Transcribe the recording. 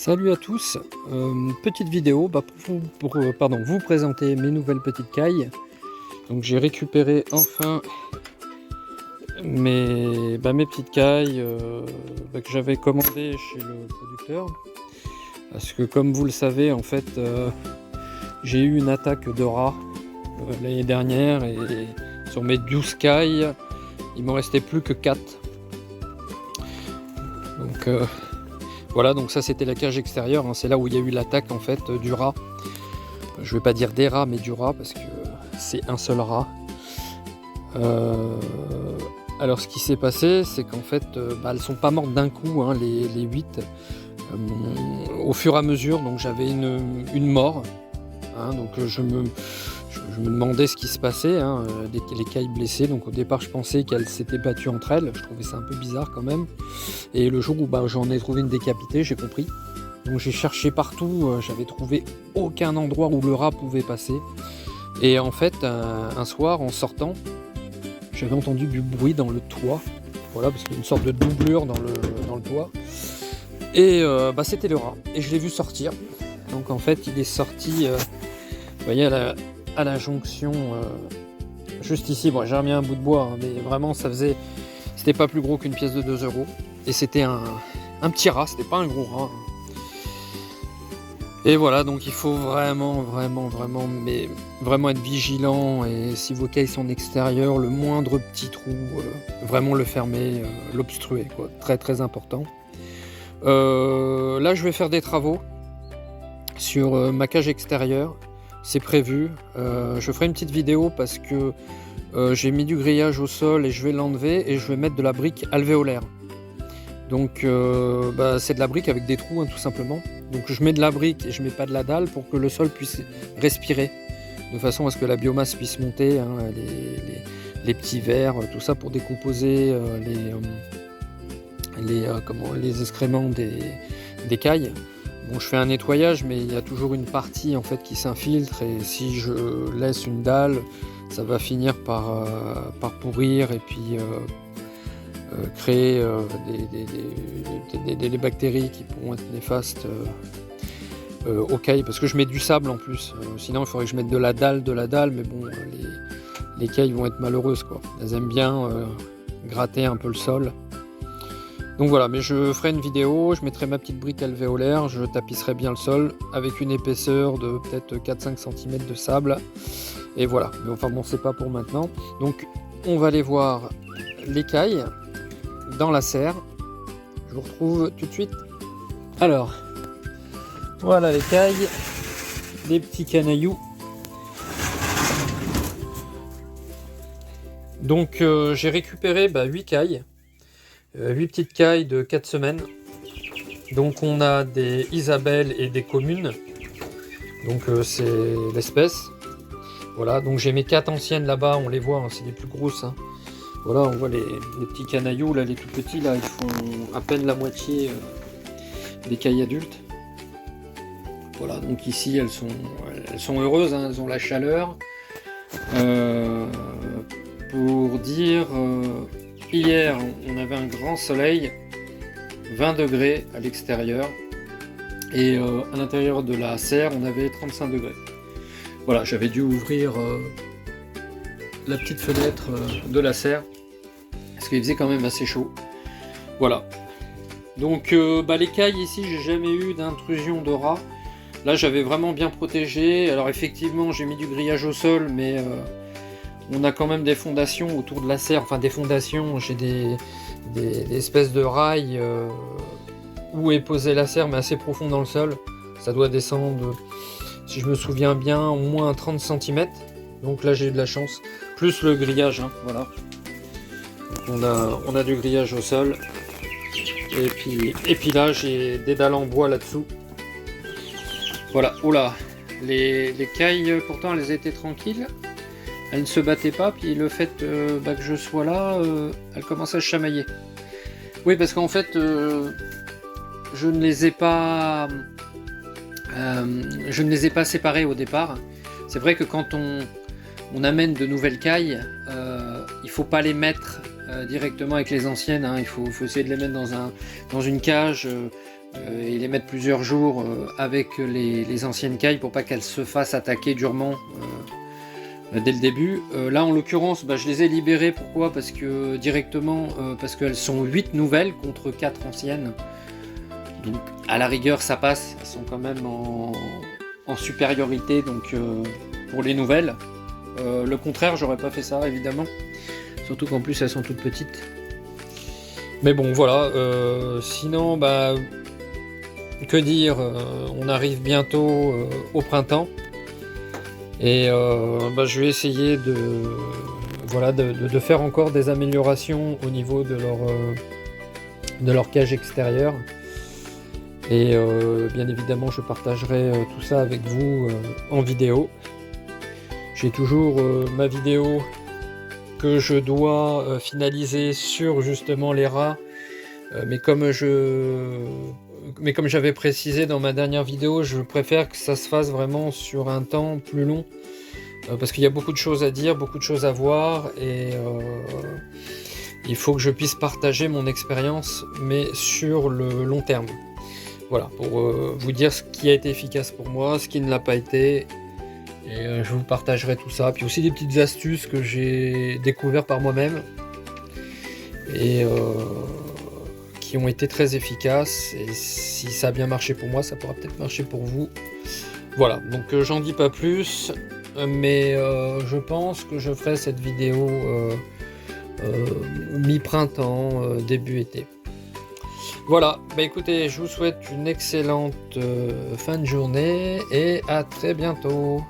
Salut à tous, petite vidéo pour vous présenter mes nouvelles petites cailles. Donc j'ai récupéré enfin mes petites cailles que j'avais commandées chez le producteur. Parce que comme vous le savez, en fait, j'ai eu une attaque de rats l'année dernière et sur mes 12 cailles, il m'en restait plus que 4. Donc voilà, donc ça c'était la cage extérieure, hein. C'est là où il y a eu l'attaque en fait du rat. Je vais pas dire des rats mais du rat parce que c'est un seul rat. Alors ce qui s'est passé c'est qu'en fait elles sont pas mortes d'un coup, hein, les 8. Au fur et à mesure, donc j'avais une mort, hein, donc je me demandais ce qui se passait, hein, les cailles blessées. Donc au départ je pensais qu'elles s'étaient battues entre elles, je trouvais ça un peu bizarre quand même. Et le jour où j'en ai trouvé une décapitée, j'ai compris. Donc j'ai cherché partout, j'avais trouvé aucun endroit où le rat pouvait passer. Et en fait un soir en sortant, j'avais entendu du bruit dans le toit, voilà, parce qu'il y a une sorte de doublure dans le toit. Et c'était le rat, et je l'ai vu sortir. Donc en fait il est sorti, vous voyez, à la jonction, juste ici. Bon, j'ai remis un bout de bois, hein, mais vraiment c'était pas plus gros qu'une pièce de 2 €. Et c'était un petit rat, c'était pas un gros rat. Et voilà, donc il faut vraiment être vigilant. Et si vos cailles sont en extérieur, le moindre petit trou, vraiment le fermer, l'obstruer, quoi. Très très important. Là je vais faire des travaux sur ma cage extérieure, c'est prévu. Je ferai une petite vidéo parce que j'ai mis du grillage au sol et je vais l'enlever et je vais mettre de la brique alvéolaire. Donc c'est de la brique avec des trous, hein, tout simplement. Donc je mets de la brique et je mets pas de la dalle pour que le sol puisse respirer, de façon à ce que la biomasse puisse monter, hein, les petits vers, tout ça pour décomposer les excréments des cailles. Bon, je fais un nettoyage, mais il y a toujours une partie en fait qui s'infiltre, et si je laisse une dalle, ça va finir par pourrir et puis créer des bactéries qui pourront être néfastes aux cailles, parce que je mets du sable en plus. Sinon il faudrait que je mette de la dalle, mais bon, les cailles vont être malheureuses, quoi. Elles aiment bien gratter un peu le sol. Donc voilà, mais je ferai une vidéo, je mettrai ma petite brique alvéolaire, je tapisserai bien le sol avec une épaisseur de peut-être 4-5 cm de sable. Et voilà, mais enfin bon, c'est pas pour maintenant. Donc on va aller voir les cailles dans la serre. Je vous retrouve tout de suite. Alors, voilà les cailles, des petits canailloux. Donc j'ai récupéré 8 cailles. 8 petites cailles de 4 semaines. Donc on a des Isabelle et des communes. Donc c'est l'espèce. Voilà, donc j'ai mes 4 anciennes là-bas, on les voit, hein, c'est les plus grosses, hein. Voilà, on voit les petits canailloux, là, les tout petits, là, ils font à peine la moitié des cailles adultes. Voilà, donc ici elles sont heureuses, hein, elles ont la chaleur. Pour dire... hier, on avait un grand soleil, 20 degrés à l'extérieur, et à l'intérieur de la serre, on avait 35 degrés. Voilà, j'avais dû ouvrir la petite fenêtre de la serre, parce qu'il faisait quand même assez chaud. Voilà. Donc, les cailles ici, j'ai jamais eu d'intrusion de rats. Là, j'avais vraiment bien protégé. Alors, effectivement, j'ai mis du grillage au sol, mais... on a quand même des fondations autour de la serre, enfin des fondations, j'ai des espèces de rails où est posée la serre, mais assez profond dans le sol. Ça doit descendre, si je me souviens bien, au moins 30 cm. Donc là j'ai eu de la chance, plus le grillage, hein, voilà. Donc on a du grillage au sol. Et puis là j'ai des dalles en bois là-dessous. Voilà, oh là, les cailles pourtant elles étaient tranquilles. Elle ne se battait pas, puis le fait que je sois là, elle commence à se chamailler. Oui, parce qu'en fait, je ne les ai pas séparées au départ. C'est vrai que quand on amène de nouvelles cailles, il ne faut pas les mettre directement avec les anciennes, hein. Il faut essayer de les mettre dans une cage et les mettre plusieurs jours avec les anciennes cailles pour pas qu'elles se fassent attaquer durement dès le début. Là en l'occurrence je les ai libérées. Pourquoi? Parce que directement parce qu'elles sont 8 nouvelles contre 4 anciennes, donc à la rigueur ça passe, elles sont quand même en supériorité donc pour les nouvelles. Le contraire, j'aurais pas fait ça évidemment, surtout qu'en plus elles sont toutes petites. Mais bon voilà, sinon que dire, on arrive bientôt au printemps. Et je vais essayer de faire encore des améliorations au niveau de leur cage extérieure. Et bien évidemment, je partagerai tout ça avec vous en vidéo. J'ai toujours ma vidéo que je dois finaliser sur justement les rats. Mais comme j'avais précisé dans ma dernière vidéo, je préfère que ça se fasse vraiment sur un temps plus long, parce qu'il y a beaucoup de choses à dire, beaucoup de choses à voir, et il faut que je puisse partager mon expérience, mais sur le long terme. Voilà, pour vous dire ce qui a été efficace pour moi, ce qui ne l'a pas été, et je vous partagerai tout ça. Puis aussi des petites astuces que j'ai découvertes par moi-même, et qui ont été très efficaces, et si ça a bien marché pour moi, ça pourra peut-être marcher pour vous. Voilà, donc j'en dis pas plus, mais je pense que je ferai cette vidéo mi-printemps, début été. Voilà, écoutez, je vous souhaite une excellente fin de journée et à très bientôt.